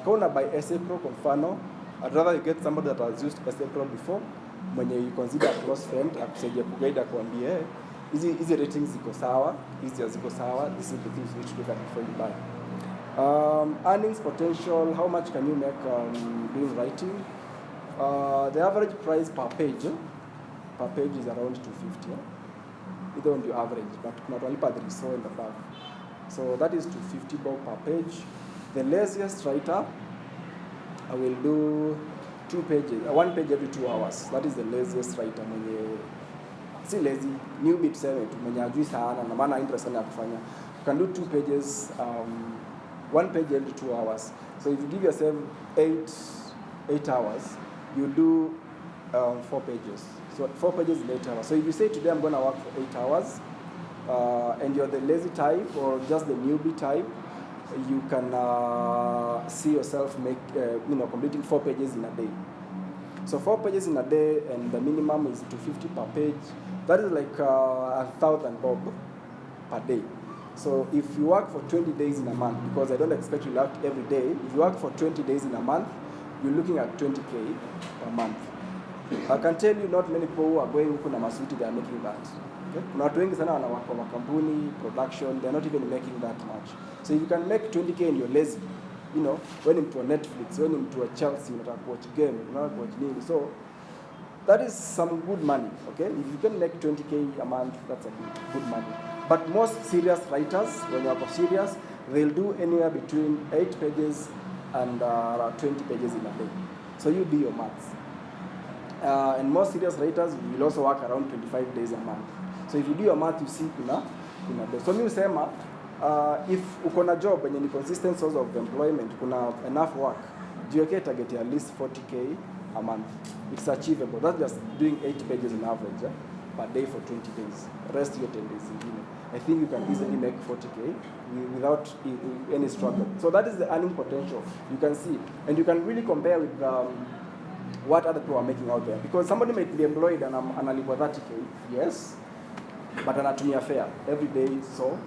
kama buy SA Pro kwa mfano, I'd rather you get somebody that has used SA Pro before, mwenye you consider a close friend, akusaidia kuguide akwambie hizi ratings ziko sawa, hizi haziko sawa, this is the things you need to look at before you buy. Earnings potential, how much can you make doing writing? The average price per page is around 250. Either on the average, but not only per the result and above. So that is 250 bob per page. The laziest writer, I will do 2 pages, 1 page every 2 hours. That is the laziest writer. Mwenye si lazy, new bit 7 mwenye ajui sana na maana interest sana kufanya. You can do 2 pages, 1 page every 2 hours. So if you give yourself 8 hours, you do 4 pages. So 4 pages in 8 hours. So if you say today I'm going to work for 8 hours, and you're the lazy type or just the newbie type, you can see yourself completing 4 pages in a day. So 4 pages in a day, and the minimum is 250 per page. That is like 1,000 bob per day. So if you work for 20 days in a month, because I don't expect you to work every day, if you work for 20 days in a month, you're looking at 20k per month. I can tell you not many people who are going huko na masuti, they are making that. Okay? Kuna watu wengi sana wanawako makampuni, production, they're not even making that much. So if you can make 20k and you're lazy, when you to Netflix, when you to a Chelsea, you want to watch game, you want to watch news. So that is some good money, okay? If you can make 20k a month, that's a good money. But most serious writers, when you are serious, they'll do anywhere between 8 pages and 20 pages in a day. So you do your maths. And most serious writers will also work around 25 days a month. So if you do your math, you see kuna do. So mimi usema, if uko na job and any consistent source of employment, kuna enough work, jiweke target at least 40k a month. It's achievable. That's just doing 8 pages on average per day for 20 days. Rest your 10 days in. I think you can easily make 40k without any struggle. So that is the earning potential you can see, and you can really compare with what other people are making out there. Because somebody might be employed and analipwa 30k, yes, but anatumia fare every day, so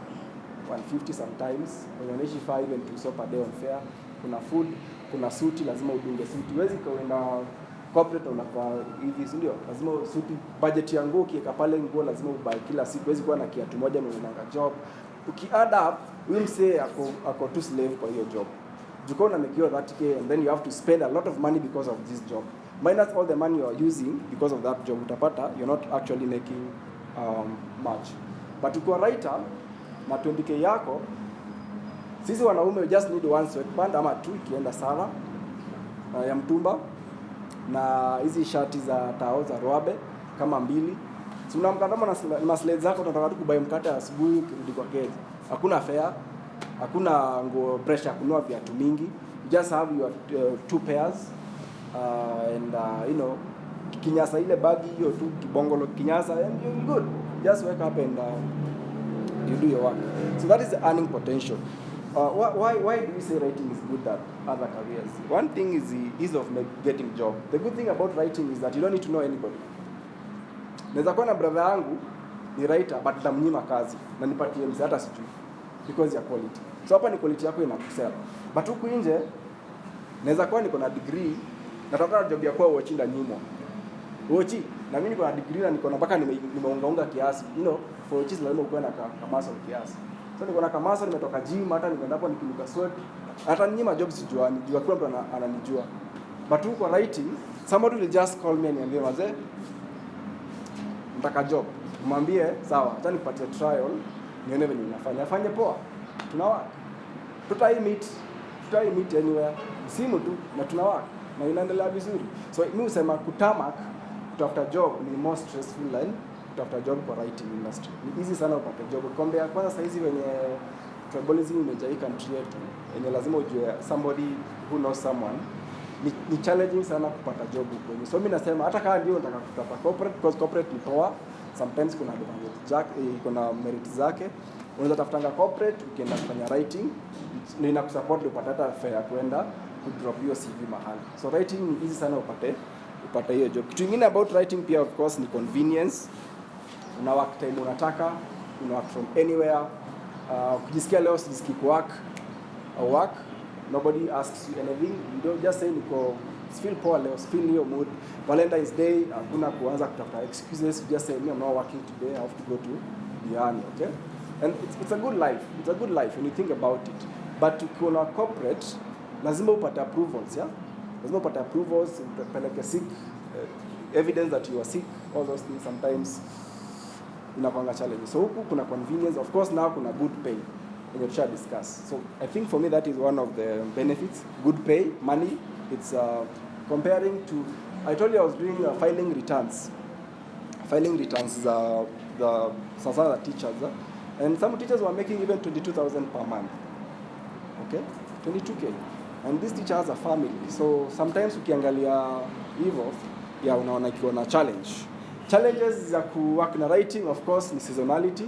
150 sometimes, unaishi 5 and 2 so per day on fare. Kuna food, kuna suti, lazima udunge suti. Huwezi kwenda corporate unavaa hivi, si ndio? Lazima suti, budget ya nguo kieka pale nguo lazima ubuy kila siku. Huwezi kuwa na kiatu moja mwenye job. Ukiadd up, we'll say ako too slave kwa hiyo job. Juko unamekiwa 30k and then you have to spend a lot of money because of this job. Minus all the money you are using because of that job, utapata you're not actually making much. But ukiwa writer na 20k yako, sisi wanaume just need one sweatband ama two ikienda sana ya mtumba na hizi shati za tao za roabe kama 2. Si unamkandama na slides zako, tunataka tu kubai mkate asubuhi ukirudi kwa keji. Hakuna fare, hakuna nguo pressure kununua viatu mingi. You just have your 2 pairs and you know, kinyasa ile bagi hiyo tu kibongolo kinyasa and you're good. Just wake up and you do your work. So that is the earning potential. Why do we say writing is good than other careers? One thing is the ease of getting job. The good thing about writing is that you don't need to know anybody. Naweza kuwa na brother yangu ni writer but nitamnyima kazi na nipatie mse hata sijui because ya quality. So hapa ni quality yako inakusell. But huku nje naweza kuwa niko na degree natafuta job ya kuwa uochinda nyumo. Uochi na mimi niko na degree na niko na mpaka nimeungaunga kiasi. You know, for uochi lazima uwe na muscle kiasi. So niko na muscle, nimetoka gym, hata nimeenda hapo nikinuka sweat. Hata nyima job sijuani, jua kwa mtu ananijua. But huko writing, somebody will just call me and niambie wazee nataka job. Mwambie sawa, acha nipatie trial, nione vile ninafanya. Afanye poa. Tunawaka. Tutai meet anywhere. Simu tu na tunawaka. Na inaendelea vizuri. So mimi husema kutamak kutafuta job ni more stressful than kutafuta job kwa writing industry. Ni easy sana upate job. Kompea kwanza saa hizi wenye tribalism imejaa country yetu, yenye lazima ujue somebody who knows someone. Ni challenging sana kupata job huko. So mimi nasema hata kama ndio nataka kutafuta corporate, because corporate ni poa, sometimes kuna advantage zake, kuna merit zake. Unaweza tafutanga corporate ukienda kufanya writing, ndio inakusupport upate hata fare ya kwenda kudrop your CV mahali. So writing ni easy sana upate hiyo job. Kitu kingine about writing pia of course ni convenience. Una work time unataka, una work from anywhere. Ukijisikia leo sijisikii work, nobody asks you anything. You don't just say niko feel poor leo, feel your mood. Valentine's Day hakuna kuanza kutafuta excuses. You just say I'm not working today, I have to go to the army, okay? And it's a good life. It's a good life when you think about it. But ukiwa corporate lazima upate approvals, yeah? Lazima upate approvals, upeleke sick, evidence that you are sick, all those things sometimes inakuanga challenge. So huku kuna convenience, of course now kuna good pay. And you shall discuss. So I think for me that is one of the benefits. Good pay, money. It's comparing to. I told you I was doing filing returns. Filing returns is some other teachers, and some teachers were making even 22,000 per month. Okay, 22k. And this teacher has a family, so sometimes ukiangalia hivyo, yeah, unaona ikiwa challenge. Challenges za kuwork na writing, of course, ni seasonality.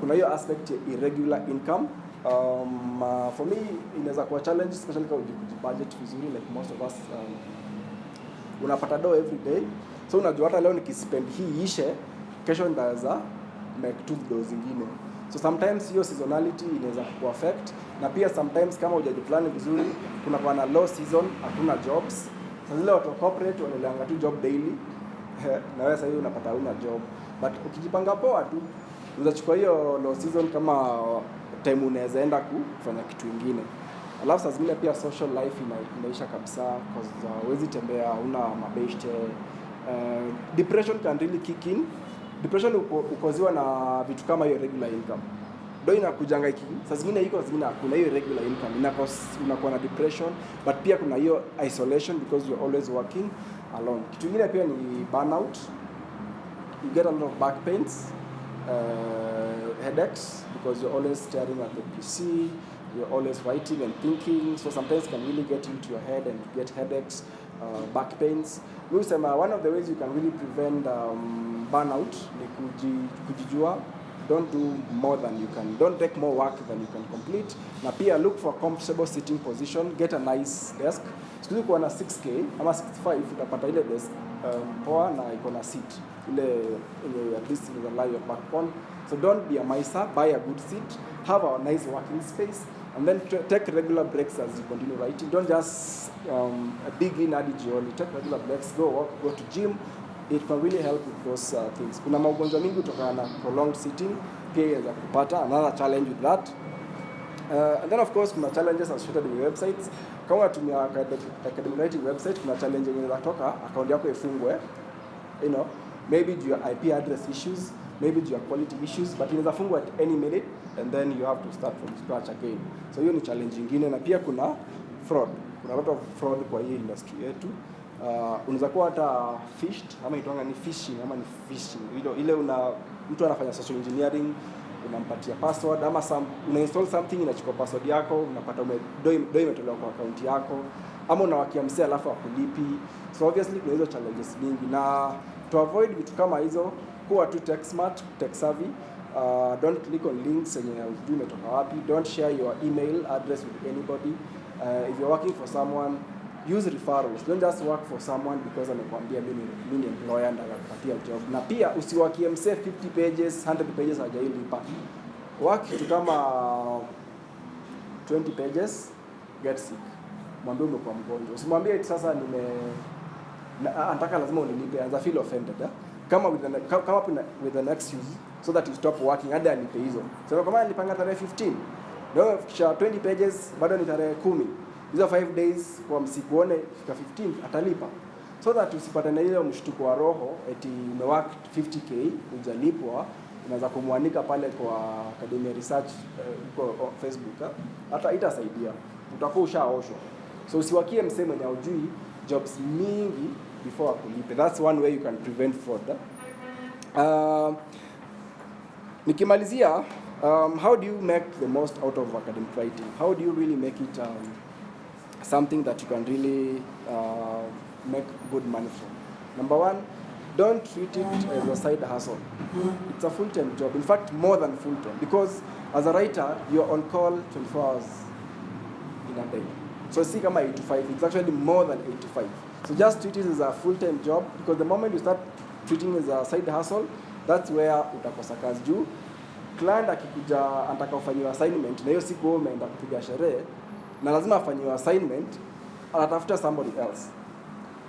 Kuna hiyo aspect ya irregular income. For me inaweza kuwa challenge, especially kama budget vizuri, like most of us unapata dough every day, so unajua hata leo nikispend hii ishe, kesho ndaweza make 2 dough zingine. So sometimes hiyo seasonality inaweza ku affect, na pia sometimes kama hujajiplan vizuri kuna kwa na low season, hakuna jobs. Sasa zile watu corporate wanalenga tu job daily na wewe sasa hiyo unapata una job, but ukijipanga poa tu unaweza chukua hiyo low season kama time unaweza enda kufanya kitu kingine. Alafu saa zingine pia social life inaisha kabisa because huwezi tembea, una mabeshte. Depression can really kick in. Depression ukoziwa na vitu kama hiyo regular income. Ndio inakujanga iki. Saa zingine iko, saa zingine hakuna hiyo regular income. Unakuwa na depression, but pia kuna hiyo isolation because you're always working alone. Kitu kingine pia ni burnout. You get a lot of back pains. Headaches because you're always staring at the PC, you're always writing and thinking, so sometimes it can really get into your head and get headaches, back pains. One of the ways you can really prevent burnout ni kujijua. Don't do more than you can, don't take more work than you can complete. Na pia look for a comfortable sitting position, get a nice desk. Siku kwa na 6K ama 65 utapata ile desk poa na iko na seat ile at least you can lie your back on. So don't be a miser, buy a good seat, have a nice working space, and then take regular breaks as you continue writing. Don't just dig in at jioni. Take regular breaks, go walk, go to gym. It can really help with those things. Kuna magonjwa mingi kutokana na prolonged sitting, pia inaweza kupata. Another challenge with that. And then of course kuna challenges associated with websites. kama unatumia academic writing website, kuna challenge yenye inatoka account yako ifungwe, you know, maybe due to IP address issues, maybe due to quality issues, but inaweza fungwa at any minute and then you have to start from scratch again. So hiyo ni challenge nyingine, na pia kuna fraud. Kuna a lot of fraud kwa hii industry yetu. Unaweza kuwa hata fished ama itwanga ni phishing ama ni phishing. Ile mtu anafanya social engineering, unampatia password ama una install something inachukua password yako, unapata do imetolewa kwa account yako, ama unawakia msee alafu akulipi. So obviously kuna hizo challenges nyingi, na to avoid vitu kama hizo, kuwa tu tech smart, tech savvy. Don't click on links yenye hujui imetoka wapi. Don't share your email address with anybody. If you're working for someone, use referrals. Don't just work for someone because amekwambia mimi ni employer na nakupatia job. Na pia usiwakie msee 50 pages, 100 pages hajailipa. Work kitu kama 20 pages, get sick. Mwambie umekuwa mgonjwa. Usimwambie sasa nataka lazima unilipe, anza feel offended. Come up with an excuse so that you stop working hadi alipe hizo. So kama nilipanga tarehe 15, leo kisha 20 pages bado ni tarehe 10. Hizo 5 days kwa msikuone fika 15 atalipa. So that usipate na ile mshtuko wa roho eti umework 50k hujalipwa, unaweza kumwanika pale kwa Academy Research huko Facebook. Hata itasaidia. Utakuwa ushaoshwa. So usiwakie mseme mwenye hujui jobs mingi before akulipe. That's one way you can prevent fraud. Nikimalizia, how do you make the most out of academic writing? How do you really make it something that you can really make good money from? Number one, don't treat it as a side hustle. It's a full-time job. In fact, more than full-time, because as a writer, you're on call 24 hours in a day. So see kama 8 to 5, it's actually more than 8 to 5. So just treat it as a full-time job, because the moment you start treating it as a side hustle, that's where utakosa kazi juu. Client akikuja anataka ufanyiwe assignment, na hiyo siku wewe umeenda kupiga sherehe, na lazima afanyiwe assignment, anatafuta somebody else.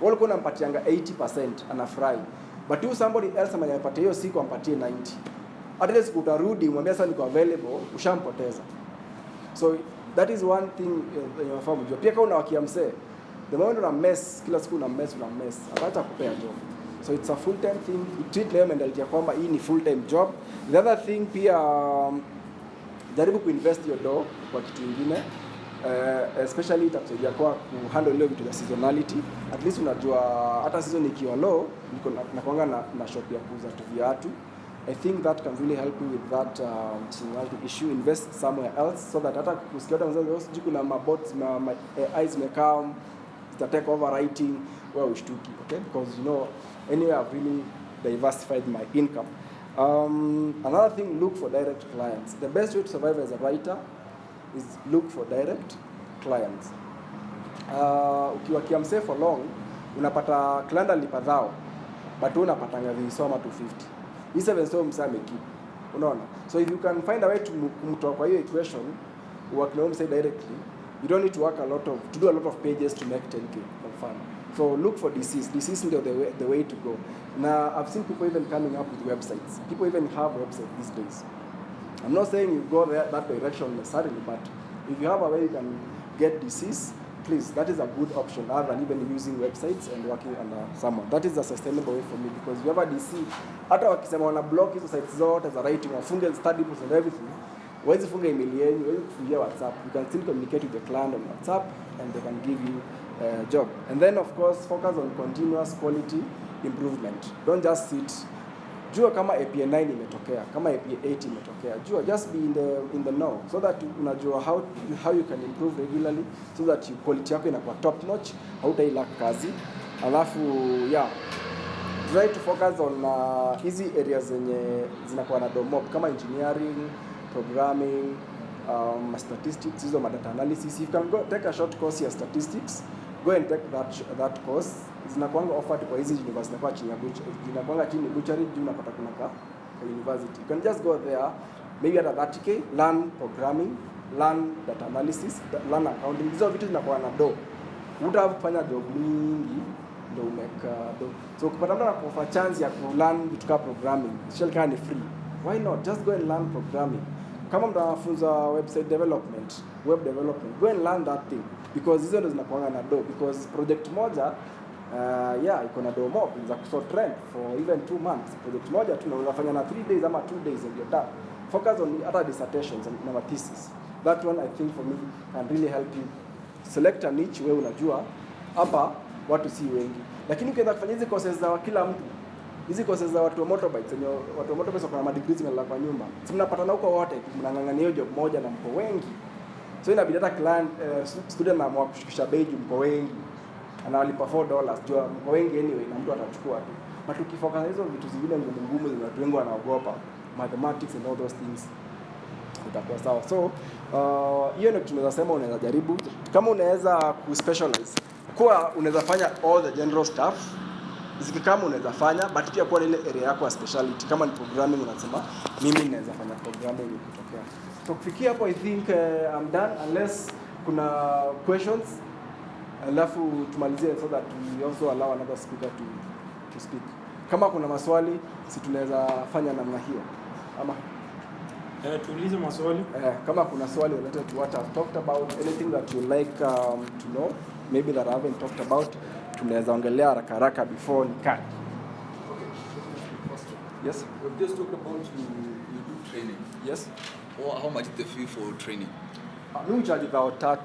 Wale kuna mpatianga 80% anafurahi. But you somebody else ambaye anapatia hiyo siku ampatie 90. At least utarudi umwambia sasa niko available, ushampoteza. So that is one thing unafahamu jua. Pia kama unawakia msee, the moment una mess, kila siku una mess, hata kupea job. So it's a full-time thing. You treat them mentality ya kwamba hii ni full-time job. The other thing pia, jaribu kuinvest your dough kwa kitu kingine. Especially itakusaidia kwa kuhandle ile vitu ya seasonality. At least unajua hata season ikiwa low, niko nakuanga na shop ya kuuza tu viatu. I think that can really help you with that seasonality issue. Invest somewhere else so that hata usikia hata mzee usiji kuna mabots eyes mekaa take over writing where ushtuki, okay? Because you know anyway I've really diversified my income. Another thing, look for direct clients. The best way to survive as a writer is look for direct clients. Ukiwakia msee for long, unapata client alipa dhao, but unapatanga visoma 250. Hii 7 so msee amekeep. Unaona? So if you can find a way to kumtoa kwa hiyo equation, work na msee directly, you don't need to do a lot of pages to make 10k for fun. So look for DCs. DCs is the way to go. Now I've seen people even coming up with websites. People even have websites these days. I'm not saying you go that direction necessarily, but if you have a way you can get DCs, please, that is a good option rather than even using websites and working under someone. That is a sustainable way for me, because if you have a DC, hata wakisema wana block hizo sites zote za writing, wafunge study books and everything, wawezi funga email yenu, wawezi kufungia WhatsApp. You can still communicate with the client on WhatsApp and they can give you a job. And then of course, focus on continuous quality improvement. Don't just sit. Jua kama APA 9 imetokea, kama APA 8 imetokea. Jua, just be in the know so that unajua how you can improve regularly so that quality yako inakuwa top notch, hautailaka kazi. Alafu try to focus on easy areas zenye zinakuwa na domop kama engineering, programming, statistics, hizo data analysis. You can go take a short course ya statistics. Go and take that course. Zinakuanga offered kwa hizi university kwa chini ya zinakuanga chini butchery juu unapata kuna kwa university. You can just go there, maybe at 30k, learn programming, learn data analysis, learn accounting. Hizo vitu zinakuwa na do. Utafanya job mingi ndio umeka do. So ukipata mtu anakupa chance ya ku learn vitu kama programming, shell kind of free. Why not? Just go and learn programming. Kama mtafunza website development, web development, go and learn that thing. because hizo ndo zinakuanga na do, because project moja iko na do mob za kusort rent for even 2 months. Project moja tu unafanya na 3 days ama 2 days and you're done. Focus on other dissertations and my thesis. That one I think for me can really help you select a niche wewe unajua hapa watu si wengi. Lakini ukianza kufanya hizi courses za kila mtu, hizi courses za watu wa motorbikes, watu wa motorbikes wako na madegrees na kwa nyumba. Si mnapatana huko wote, mnang'ang'ania hiyo job moja na mko wengi. So inabidi hata client student anaamua kushukisha bei mko wengi. Anawalipa $4 jua mko wengi anyway na mtu atachukua tu. But ukifocus hizo vitu zingine ngumu za watu wengi wanaogopa, mathematics and all those things, utakuwa sawa. So hiyo ndio tunaweza sema unaweza jaribu. Kama unaweza kuspecialize, kwa unaweza fanya all the general stuff. Kama unaweza fanya, but pia kwa ile area yako ya specialty. Kama ni programming unasema mimi ninaweza fanya programming ikitokea. So kufikia hapo I think I'm done unless kuna questions. Alafu tumalizie so that we also allow another speaker to speak. Kama kuna maswali, si tunaweza fanya namna hiyo. Ama tuulize maswali. Kama kuna swali related to what I've talked about, anything that you like to know, maybe that I haven't talked about, tunaweza ongelea haraka before ni cut. Okay. Yes. We've just talked about you do training. Yes. Or how much is the fee for training? Mimi charge $3,000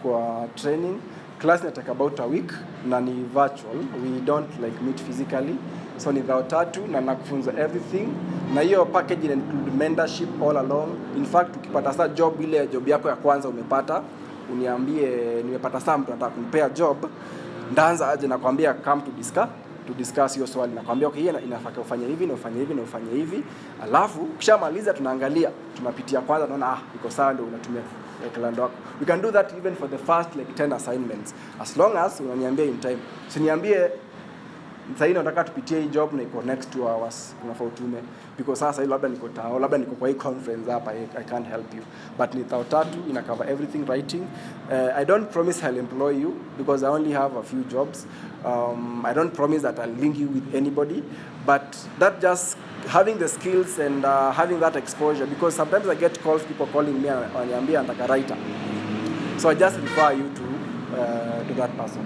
kwa training. Class inataka about a week na ni virtual. We don't like meet physically. So ni $3,000 na nakufunza everything. Na hiyo package ina include mentorship all along. In fact, ukipata sasa job, ile job yako ya kwanza umepata, uniambie nimepata saa mtu anataka kunipea job, ndaanza aje na kwambia come to discuss hiyo swali. Nakwambia okay, inafaa ufanye hivi na ufanye hivi na ufanye hivi. Alafu ukishamaliza tunaangalia, tunapitia kwanza, tunaona iko sawa, ndio unatumia calendar wako. We can do that even for the first like 10 assignments as long as unaniambia in time. Usiniambie sasa hivi nataka tupitie hii job na iko next 2 hours, unafaa utume because sasa hivi labda niko tao, labda niko kwa hii conference hapa, I can't help you. But ni $3,000 ina cover everything writing. I don't promise I'll employ you because I only have a few jobs. I don't promise that I'll link you with anybody, but that just having the skills and having that exposure, because sometimes I get calls, people calling me and wananiambia nataka writer. So I just refer you to that person.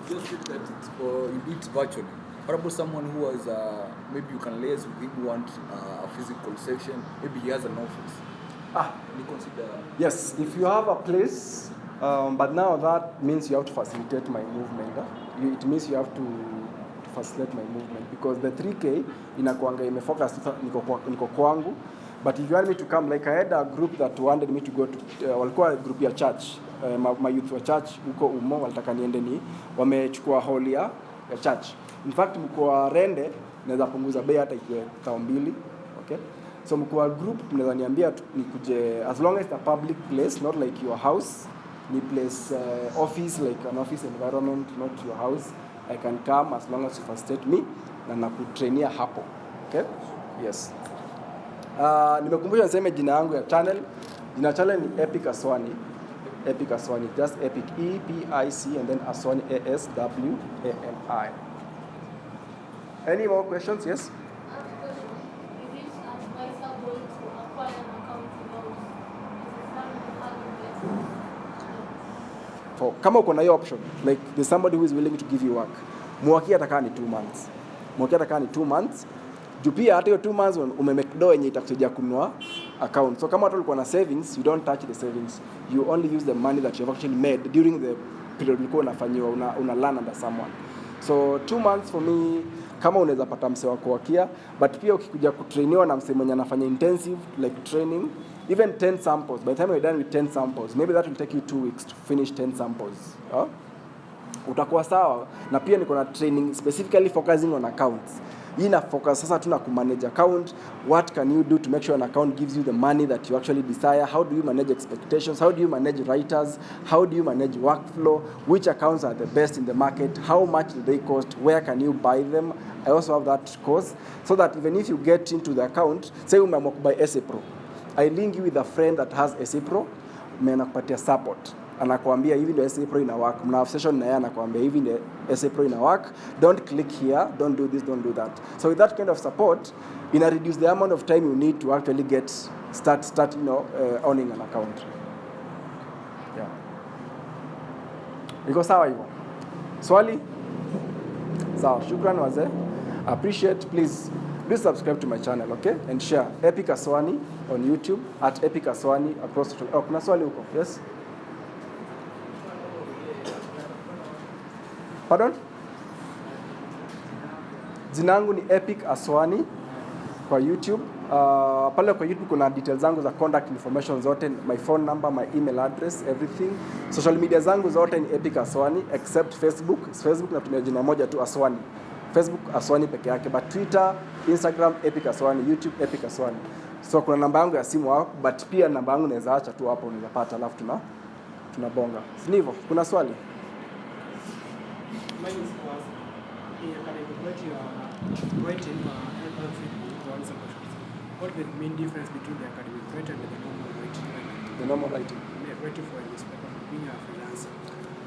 You just said that you do it virtually. What about someone who has maybe you can liaise with him, want a physical session, maybe he has an office? You consider? Yes, if you have a place, but now that means you have to facilitate my movement. It means you have to facilitate my movement because the 3K inakuanga imefocus niko kwangu. But if you want me to come, like I had a group that wanted me to go to, walikuwa group ya church, my youth wa church huko Umo, walitaka niende wamechukua hall ya church. In fact mkoa rende naweza punguza bei hata ikiwe 2,000, okay? So mkoa group mnaweza niambia nikuje, as long as it's a public place, not like your house, ni place office, like an office environment, not your house. I can come as long as you facilitate me na nakutrainia hapo, okay? Yes. Nimekumbusha niseme jina yangu ya channel. Jina channel ni Epic Aswani. Epic Aswani, just Epic, E-P-I-C and then Aswani, A-S-W-A-N-I. Any more questions? Yes? Kama uko na hiyo option, like there's somebody who is willing to give you work, muwakia atakaa ni 2 months. Muwakia atakaa ni 2 months. Juu pia hata hiyo 2 months umemake dough yenye itakusaidia kununua account. So kama watu walikuwa na savings, you don't touch the savings. You only use the money that you have actually made during the period ulikuwa unafanyiwa, una learn under someone. So 2 months for me, kama unaweza pata mse wako wakia, but pia ukikuja kutrainiwa na mse mwenye anafanya intensive like training, even 10 samples, by the time you're done with 10 samples, maybe that will take you 2 weeks to finish 10 samples. Utakuwa sawa. Na pia niko na training specifically focusing on accounts. Hii na focus sasa tuna kumanage account. What can you do to make sure an account gives you the money that you actually desire? How do you manage expectations? How do you manage writers? How do you manage workflow? Which accounts are the best in the market? How much do they cost? Where can you buy them? I also have that course so that even if you get into the account, say umeamua kubuy SA Pro, I link you with a friend that has SA Pro, mena kupatia support. anakuambia hivi ndio SA Pro ina work. Mna session na yeye anakuambia hivi ndio SA Pro ina work. Don't click here, don't do this, don't do that. So with that kind of support, ina reduce the amount of time you need to actually start owning an account. Yeah. Iko sawa hivyo? Swali? Sawa, shukran wazee. Appreciate, please subscribe to my channel, okay? And share Epic Aswani on YouTube at Epic Aswani across social. Oh, kuna swali huko. Yes? Pardon? Jina langu ni Epic Aswani kwa YouTube. Pale kwa YouTube kuna details zangu za contact information zote, my phone number, my email address, everything. Social media zangu zote ni Epic Aswani except Facebook. Facebook natumia jina moja tu, Aswani. Facebook Aswani peke yake, but Twitter, Instagram Epic Aswani, YouTube Epic Aswani. So kuna namba yangu ya simu hapo, but pia namba yangu naweza acha tu hapo, unaweza pata, alafu tunabonga. Si hivyo? Kuna swali? Mine is what the main difference between the academic writing and the normal writing? The normal writing. Writing for a newspaper, being a freelancer.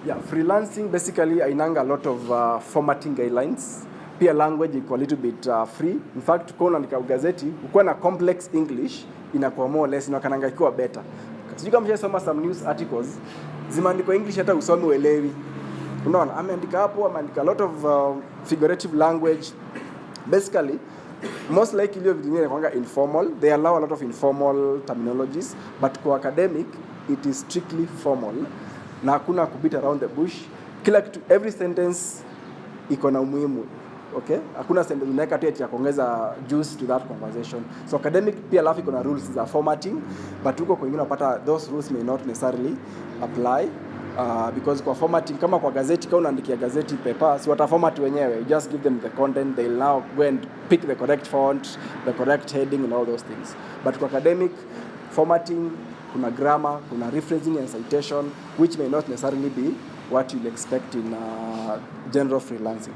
Yeah, freelancing basically ainanga a lot of formatting guidelines. Pia language iko a little bit free. In fact, uko unaandika gazeti, uko na complex English inakuwa more or less inakananga ikiwa better. Sijui kama mshasoma some news articles zimeandikwa English hata usome uelewi. Unaona, ameandika hapo, ameandika a lot of figurative language. Basically, most likely hiyo vitu inakuanga informal. They allow a lot of informal terminologies, but kwa academic it is strictly formal. Na hakuna kubit around the bush. Kila kitu, every sentence iko na umuhimu. Okay? Hakuna sentence unaweka tu ya kuongeza juice to that conversation. So academic pia alafu iko na rules za formatting, but huko kwingine unapata those rules may not necessarily apply. Because kwa formatting, kama kwa gazeti, kama unaandikia gazeti paper, si wataformat wenyewe. You just give them the content, they'll now go and pick the correct font, the correct heading and all those things. But kwa academic formatting, kuna grammar, kuna rephrasing and citation, which may not necessarily be what you'll expect in general freelancing.